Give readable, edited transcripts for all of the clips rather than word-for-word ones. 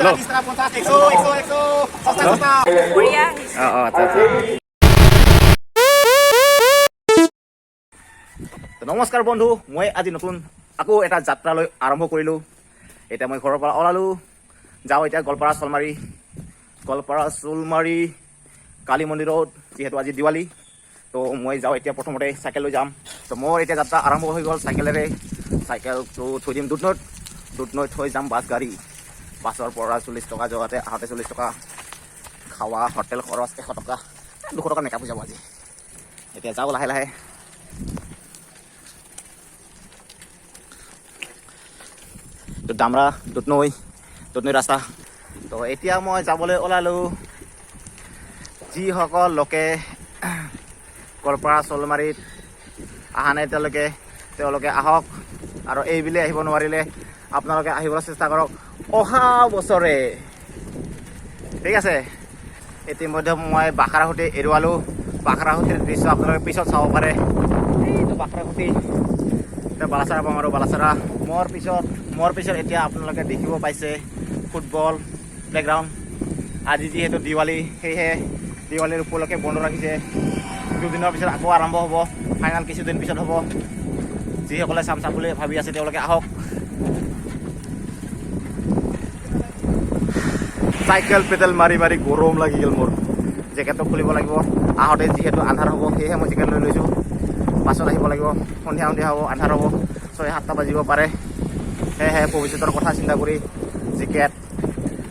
নমস্কাৰ বন্ধু, মই আজি নতুন আকৌ এটা যাত্ৰালৈ আৰম্ভ কৰিলোঁ। এতিয়া মই ঘৰৰ পৰা ওলালোঁ, যাওঁ এতিয়া গোৱালপাৰা চোলমাৰী কালী মন্দিৰত, যিহেতু আজি দিৱালী। তো মই যাওঁ এতিয়া, প্ৰথমতে চাইকেল লৈ যাম। তো মোৰ এতিয়া যাত্ৰা আৰম্ভ হৈ গ'ল চাইকেলেৰে। চাইকেলটো থৈ দিম দুধনৈত থৈ যাম বাছ গাড়ী। বাছৰ পৰা 40 টকা যোৱাতে, আহোঁতে 40 টকা, খাৱা হোটেল খৰচ 100 টকা, 200 টকা মেকআপ হৈ যাব আজি। এতিয়া যাওঁ লাহে লাহে। ডামৰা দুধনৈ ৰাস্তা। তো এতিয়া মই যাবলৈ ওলালোঁ। যিসকল লোকে গোৱালপাৰা চোলমাৰীত অহা নাই তেওঁলোকে আহক, আৰু এইবুলি আহিব নোৱাৰিলে আপোনালোকে আহিবলৈ চেষ্টা কৰক অহা বছৰে, ঠিক আছে। ইতিমধ্যে মই বাখৰাহুটি এৰুৱালোঁ। বাখৰাহুটিৰ দৃশ্য আপোনালোকে পিছত চাব পাৰে। এইটো বাখৰাহুটি, এতিয়া বালাচাৰা পাম আৰু বালাচাৰা। মোৰ পিছত এতিয়া আপোনালোকে দেখিব পাইছে ফুটবল প্লেগ্ৰাউণ্ড। আজি যিহেতু দিৱালী, সেয়েহে দিৱালীৰ উপলক্ষে বন্ধ ৰাখিছে। দুদিনৰ পিছত আকৌ আৰম্ভ হ'ব, ফাইনেল কিছুদিন পিছত হ'ব। যিসকলে চাম বুলি ভাবি আছে তেওঁলোকে আহক। চাইকেল পেডেল মাৰি গৰম লাগি গ'ল মোৰ। জেকেটটো খুলিব লাগিব। আহোঁতে যিহেতু আন্ধাৰ হ'ব, সেয়েহে মই জেকেট লৈ লৈছোঁ। পাছত আহিব লাগিব, সন্ধিয়া হ'ব, আন্ধাৰ হ'ব, 6-7টা বাজিব পাৰে। সেয়েহে ভৱিষ্যতৰ কথা চিন্তা কৰি জেকেট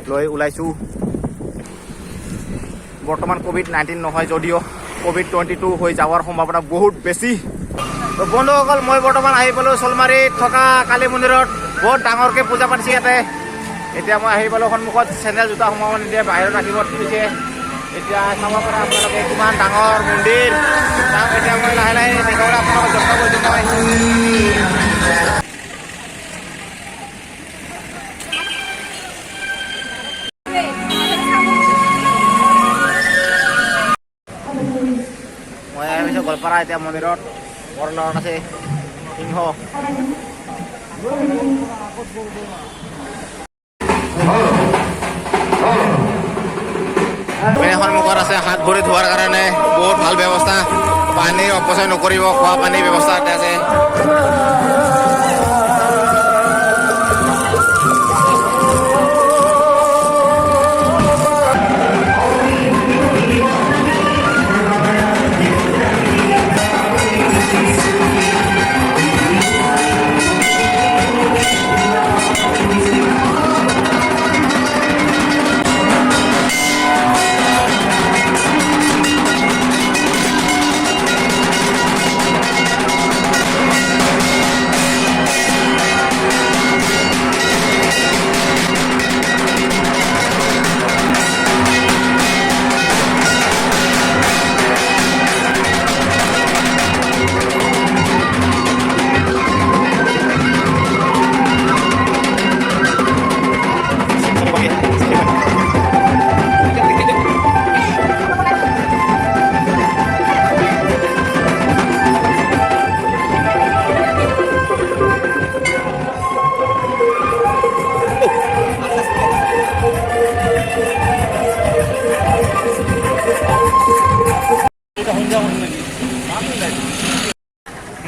লৈ ওলাইছোঁ। বৰ্তমান COVID-19 নহয় যদিও COVID-22 হৈ যাৱাৰ সম্ভাৱনা বহুত বেছি। তো বন্ধুসকল, মই বৰ্তমান আহি পালোঁ চোলমাৰীত থকা কালী মন্দিৰত। বহুত ডাঙৰকৈ পূজা পাতিছে ইয়াতে। এতিয়া মই আহি পালোঁ সন্মুখত। চেণ্ডেল জোতা সোমাব নিদিয়ে, বাহিৰত ৰাখিব থৈছে। এতিয়া চাব পাৰে আপোনালোকে কিমান ডাঙৰ মন্দিৰ। এতিয়া মই লাহে লাহে দেখাবলৈ আপোনালোকক চেষ্টা কৰিছোঁ। মই আহিছোঁ গোৱালপাৰা এতিয়া মন্দিৰত। বৰ লগত আছে সিংহ। সন্মুখত আছে হাত ভৰি ধোৱাৰ কাৰণে বহুত ভাল ব্যৱস্থা। পানী অপচয় নকৰিব, খোৱা পানীৰ ব্যৱস্থা ইয়াতে আছে।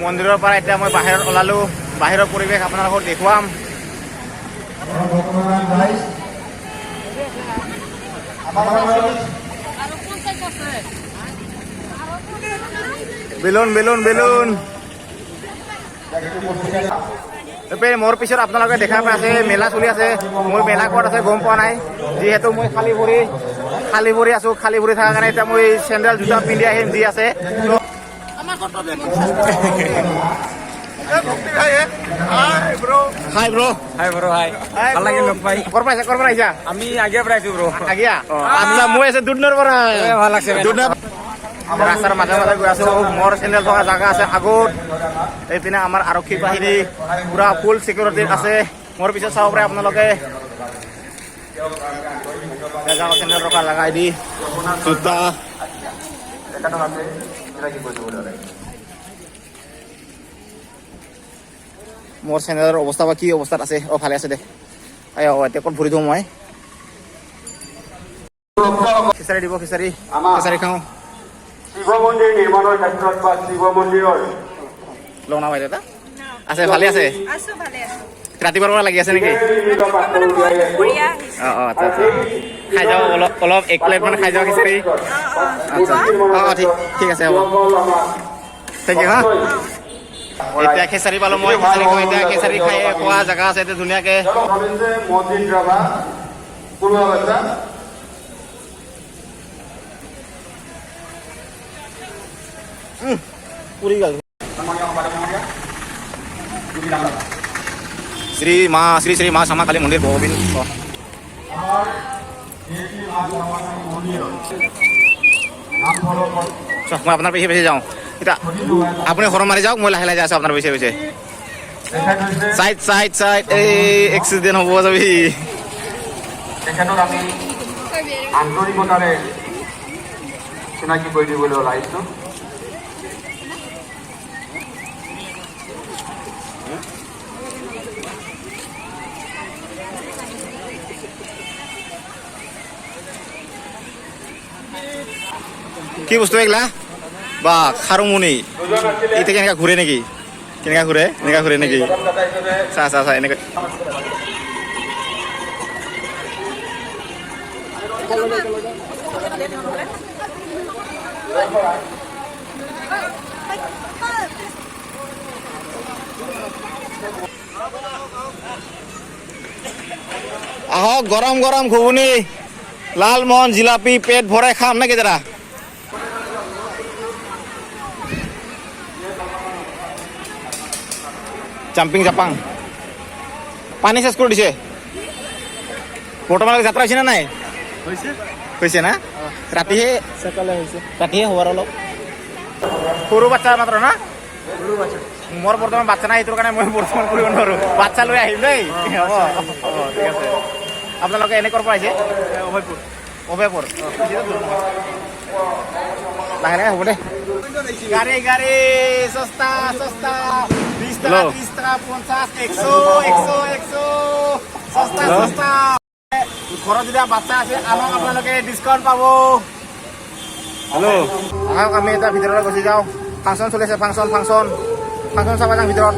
মন্দিৰৰ পৰা এতিয়া মই বাহিৰত ওলালোঁ। বাহিৰৰ পৰিৱেশ আপোনালোকক দেখুৱাম। বেলুন মোৰ পিছত আপোনালোকে দেখা পাই আছে মেলা চলি আছে। মোৰ মেলা ক'ত আছে গম পোৱা নাই, যিহেতু মই খালী ভৰি আছোঁ। খালী ভৰি থকাৰ কাৰণে এতিয়া মই চেণ্ডেল জোতা পিন্ধি আহিম যি আছে। আমি আগিয়া পৰা আহিছো ব্ৰ। মই আছো দুধনৈৰ পৰা। ভাল লাগছে। ৰাস্তাৰ মাজে গৈ আছো। মোৰ চেণ্ডেল থকা জাগা আছে আগত। এইপিনে আমাৰ আৰক্ষী বাহিনী পুৰা ফুল চিকিউৰিটি আছে। মোৰ পিছত চাব পাৰে আপোনালোকে। চেণ্ডেল ৰখা লগাই দি জোতা মোৰ চেনেলৰ অৱস্থা বা কি অৱস্থাত আছে। ভালে আছে দে। এতিয়া ক'ত ভৰি দিওঁ মই। খিচাৰি দিব, খিচাৰি খাওঁ। শিৱ মন্দিৰ নিৰ্মাণৰ ক্ষেত্ৰত বা শিৱ মন্দিৰৰ লওঁ না বাইদেউ এটা আছে, ভালে আছে। আছো ভালে আছো। ৰাতিপুৱাৰ পৰা লাগি আছে নেকি? মানে মই দুপৰীয়া আহিছো। অঁ আচ্ছা আচ্ছা, খাই যাওঁ অলপ 1 প্লেট মান খাই যাওঁ খিচাৰি। আচ্ছা ঠিক আছে, হ'ব, থেংক ইউ হা। এতিয়া খিচাৰি পালোঁ, মই খিচাৰি খাওঁ। এতিয়া খিচাৰি খাই খোৱা জেগা আছে এতিয়া ধুনীয়াকৈ। মসজিদ ৰাভা পূৰ্বা বাচ্চা পুৰি গ'ল। শ্ৰী শ্ৰী মা শ্যামা কালী মন্দিৰ গোবিন্দ। মই আপোনাৰ পিছে পিছে যাওঁ। এতিয়া আপুনি ঘৰ মাৰি যাওক, মই লাহে লাহে যাই আছোঁ আপোনাৰ পিছে পিছে। চাইড এই এক্সিডেণ্ট হ'ব যাবি। তেখেতক আমি আন্তৰিকতাৰে চিনাকি কৰি দিবলৈ ওলাইছোঁ। কি বস্তু এইগিলা? বা খাৰুমণি এতিয়া কেনেকৈ ঘূৰে নেকি? কেনেকৈ ঘূৰে? এনেকৈ ঘূৰে নেকি? চা এনেকৈ। আহক, গৰম গৰম ঘুগুনি, লালমোহন, জিলাপি, পেট ভৰাই খাম নেকি দাদা? জাম্পিং জাপাং পানী চেছ কৰি দিছে। বৰ্তমানলৈকে যাত্ৰা হৈছে নে নাই? হৈছে না? ৰাতিহে হ'ব আৰু অলপ। সৰু বাচ্চা মাত্ৰ না? মোৰ বৰ্তমান বাচ্চা নাই, এইটোৰ কাৰণে মই বৰ্তমান কৰিব নোৱাৰোঁ। বাচ্চা লৈ আহিম দেই। হ'ব ঠিক আছে। আপোনালোকে এনে ক'ৰ পৰা আহিছে? অভয়পুৰ। লাহে লাহে হ'ব দে। গাড়ী সস্তা 20 টাকা 30 টাকা 50 100 সস্তা। ঘৰত যেতিয়া বাচ্চা আছে আমাক আপোনালোকে ডিছকাউণ্ট পাব। হেল্ল', আহক আমি এটা ভিতৰলৈ গুচি যাওঁ। ফাংচন চলি আছে, ফাংচন চাব যাওঁ ভিতৰত।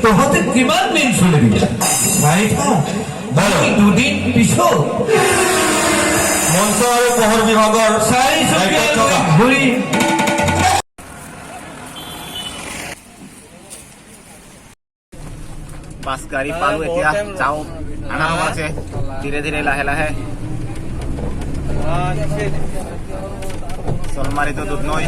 তহঁতে কিমান দিন চলিবি? দুদিন পিছত মঞ্চ আৰু পোহৰ বিভাগৰ ঘূৰি বাছ গাড়ী পালোঁ। এতিয়া যাওঁ, আনা সময় আছে। ধীৰে ধীৰে লাহে লাহে। চলমাৰীটো দুধনৈ।